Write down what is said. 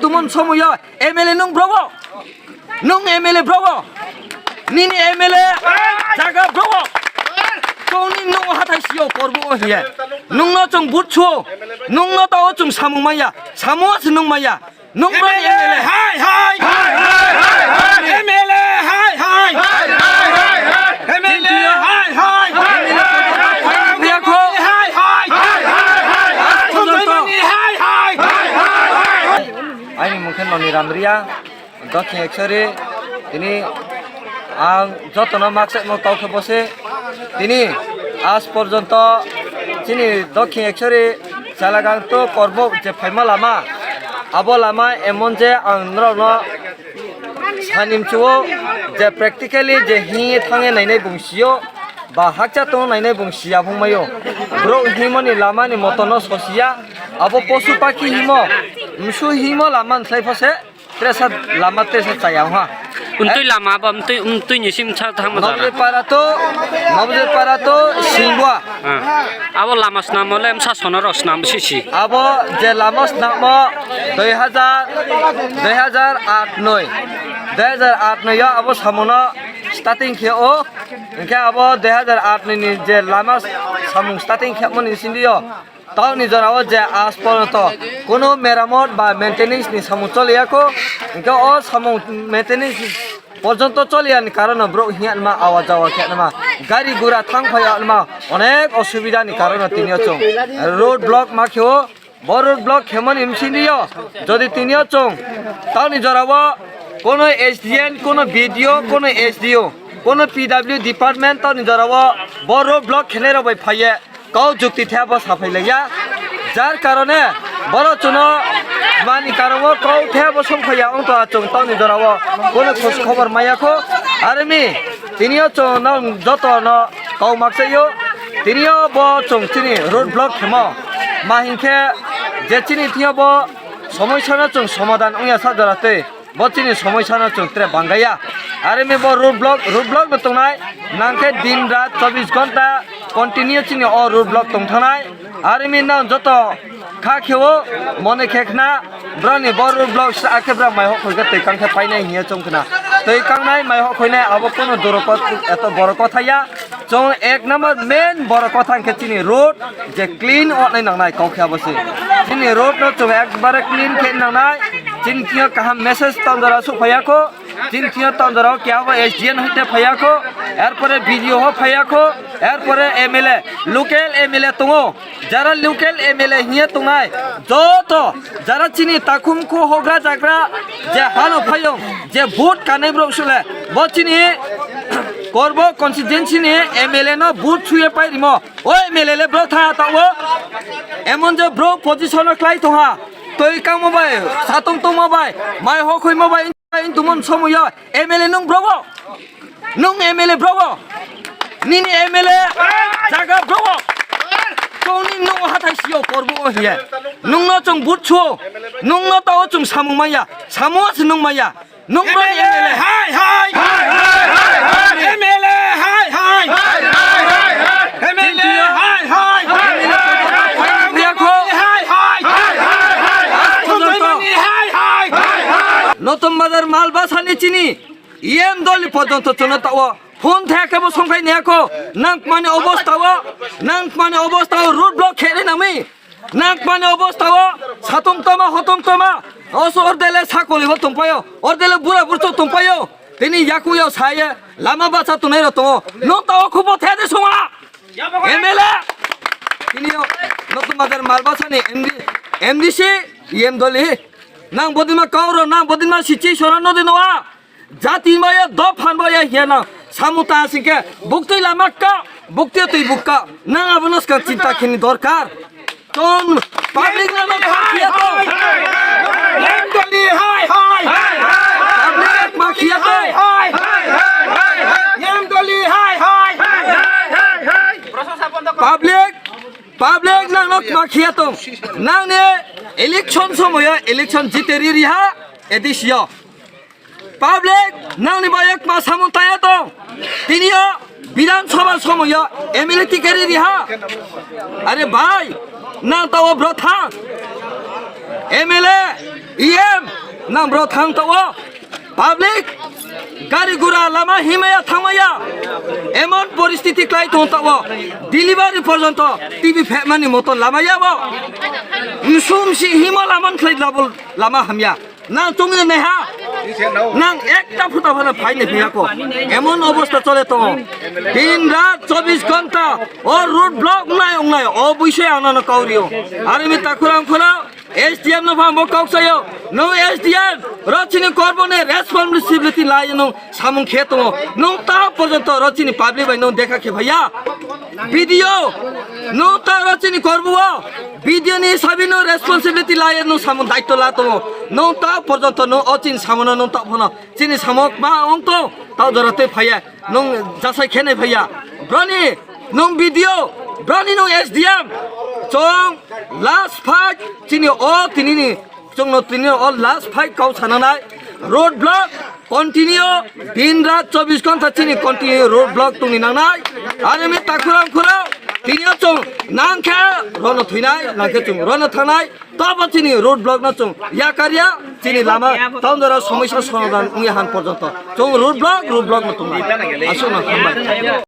tumun somuya MLA nung brobo nung MLA brobo nini MLA jaga brobo koni nung hatai sio korbo hiya nung no chung butcho nung no tao chung samung maya samu nung maya nung bro MLA hai MLA hai MLA hai Aini mungkin noni Ramria, Dotting Exori, ini ang jotono maksud mau kau kebose, ini as porjonto, sini Dotting Exori, salagang tu korbo je fema lama, abo lama emon je ang nro sanim chuo, je practically je hingi thange nainai bungsio, ba hakcha to nainai bungsia bungmayo, bro himoni lama ni motono sosia, abo posu paki himo. Musuh himo laman saya pose, terasa lama terasa sayang ha. Untuk lama apa? Untuk nyisim car thang mana? Nobel parato singwa. Abo lama senam oleh emsa sonor senam sisi. Abo je lama senam 2008 ya abo samuna starting kyo. Engkau abo 2008 ni je lama samung starting kyo mana di sini yo. Tahu ni jarawa je aspal to, kono meramot ba maintenance ni samu choliya ko, engkau o samu maintenance porjonto choliya ni karena bro hian ma awa jawa kya nama, gari gura thang phaya ma, onek osubida ni karena tinio chong, road block ma kyo, road block kemon imsini yo, jadi tinio chong, tahu ni jarawa kono SDN, kono BDO, kono SDO, kono PW department tahu ni jarawa road block khenera bai phaya. Kau jukti thiaba saphailaia jar karone boro chuno mani karongo kau thiaba somphaya ong to chung tawni jorawo kono khos khabar mayako armi tinio chung no joto no kau maksayo tinio bo chung chini road block khemo mahingkhe je chini thio bo সমস্যা না chung সমাধান ongya sajarate bo chini সমস্যা না chung tre bangaya armi bo road block no tongnai nangkhe din rat 24 ঘন্টা continue chini o road block tongthanai armi na joto kha kheo mone khekna brani bo road block sa akhebra mai ho khoiga te kangkhe painai hiya chongkhna tei kangnai mai ho khoinai abo kono dorokot eto boro kothaya chong ek number main boro kotha angkhe chini road je clean onai nangnai kaukhya bosi chini road no chong ekbare clean khe nangnai chini thia kaham message tandara su phayako chini thia tandara kya ba SDN hoite phayako erpore video ho phayako erpore MLA local MLA tongo jara local MLA hiya tongnai joto jara chini takhum ko hogra jagra je halo phayong je vote kanai bro sule bo chini korbo constituency ni MLA no vote chuye pairimo o MLA le bro tha tawo emon je bro position klai toha toi kam bai satung to bai mai ho khoi bai in tumun somuya MLA nung brobo nung MLA brobo nini MLA jaga brobo koni nung hatai sio korbo hiya nung no chung butcho nung no tao chung samung maya samu nung maya nung bro MLA hai MLA hai MLA hai নতুন বাজার মাল বাসানি চিনি EM দলি পর্যন্ত চলে তাও phone থেকে সংখ্যায় নেয়াকো নাক মানে অবস্থাও রোড ব্লক খেলে নামি নাক মানে অবস্থাও সাতম তমা হতম তমা অস অর্দেলে সাকলি হতম পায়ো অর্দেলে বুড়া বুড়তো তম পায়ো তিনি ইয়াকুয়ো সায়ে লামা বাসা তুনাই রতো নো তাও খুব থেদে সমা এমএলএ তিনি নতুন বাজার মাল বাসানি এমডিসি ইএম দলি nang bodima kauro nang bodima sichi sorano de noa jati maya do phan baya hiana samuta singke bukti lamakka bukti tui bukka nang abonos ka cinta khini dorkar ton public lama khakia to lemdoli hai public makhia to lemdoli hai public nang nok makhia to nang ne election somoya election jiteri riha edisio public nangni bayak ma samutaya to tinio বিধান সভা সময় MLA টিকেরি Riha আরে ভাই না তো ব্রথা MLA EM নামব্র থাংতাও public গাড়ি ঘোড়া লামা হিমায়া থামায়া এমন পরিস্থিতি ক্লাই থাও ডেলিভারি পর্যন্ত টিভি ফেমানি মতো লামায়াবো সুমসি হিমা লামান ক্লাই লামা হামিয়া না তুমি নেহা না একটা ফুটা ভালো ফাইনে ফিয়াকো এমন অবস্থা চলে তো দিন রাত 24 ঘন্টা ও রোড ব্লক নাই অবশ্যই আনানো কাউরিও আর আমি তাকুরাম খোলা SDM no phambo kauksayo no SDM rachini korbone responsibility lai no samung kheto no ta porjonto rachini public bai no dekha ke bhaiya video no ta rachini korbo video ni sabi no responsibility lai no samung daitto la to no ta porjonto no ochin samono no ta phono chini samok ma ong to tau dorate bhaiya no jasai khene bhaiya broni no video broni no SDM chong last fight chini o tinini chong no tinini all last fight kau sananai road block continue din rat 24 ঘন্টা chini continue road block tuni nangnai are me takuram khura tinio chong nangkha rono thuinai nangkhe chong rono thanai taba chini road block na chong ya karya chini lama taundara সমস্যা সমাধান ungi han porjonto chong road block no tungai asuna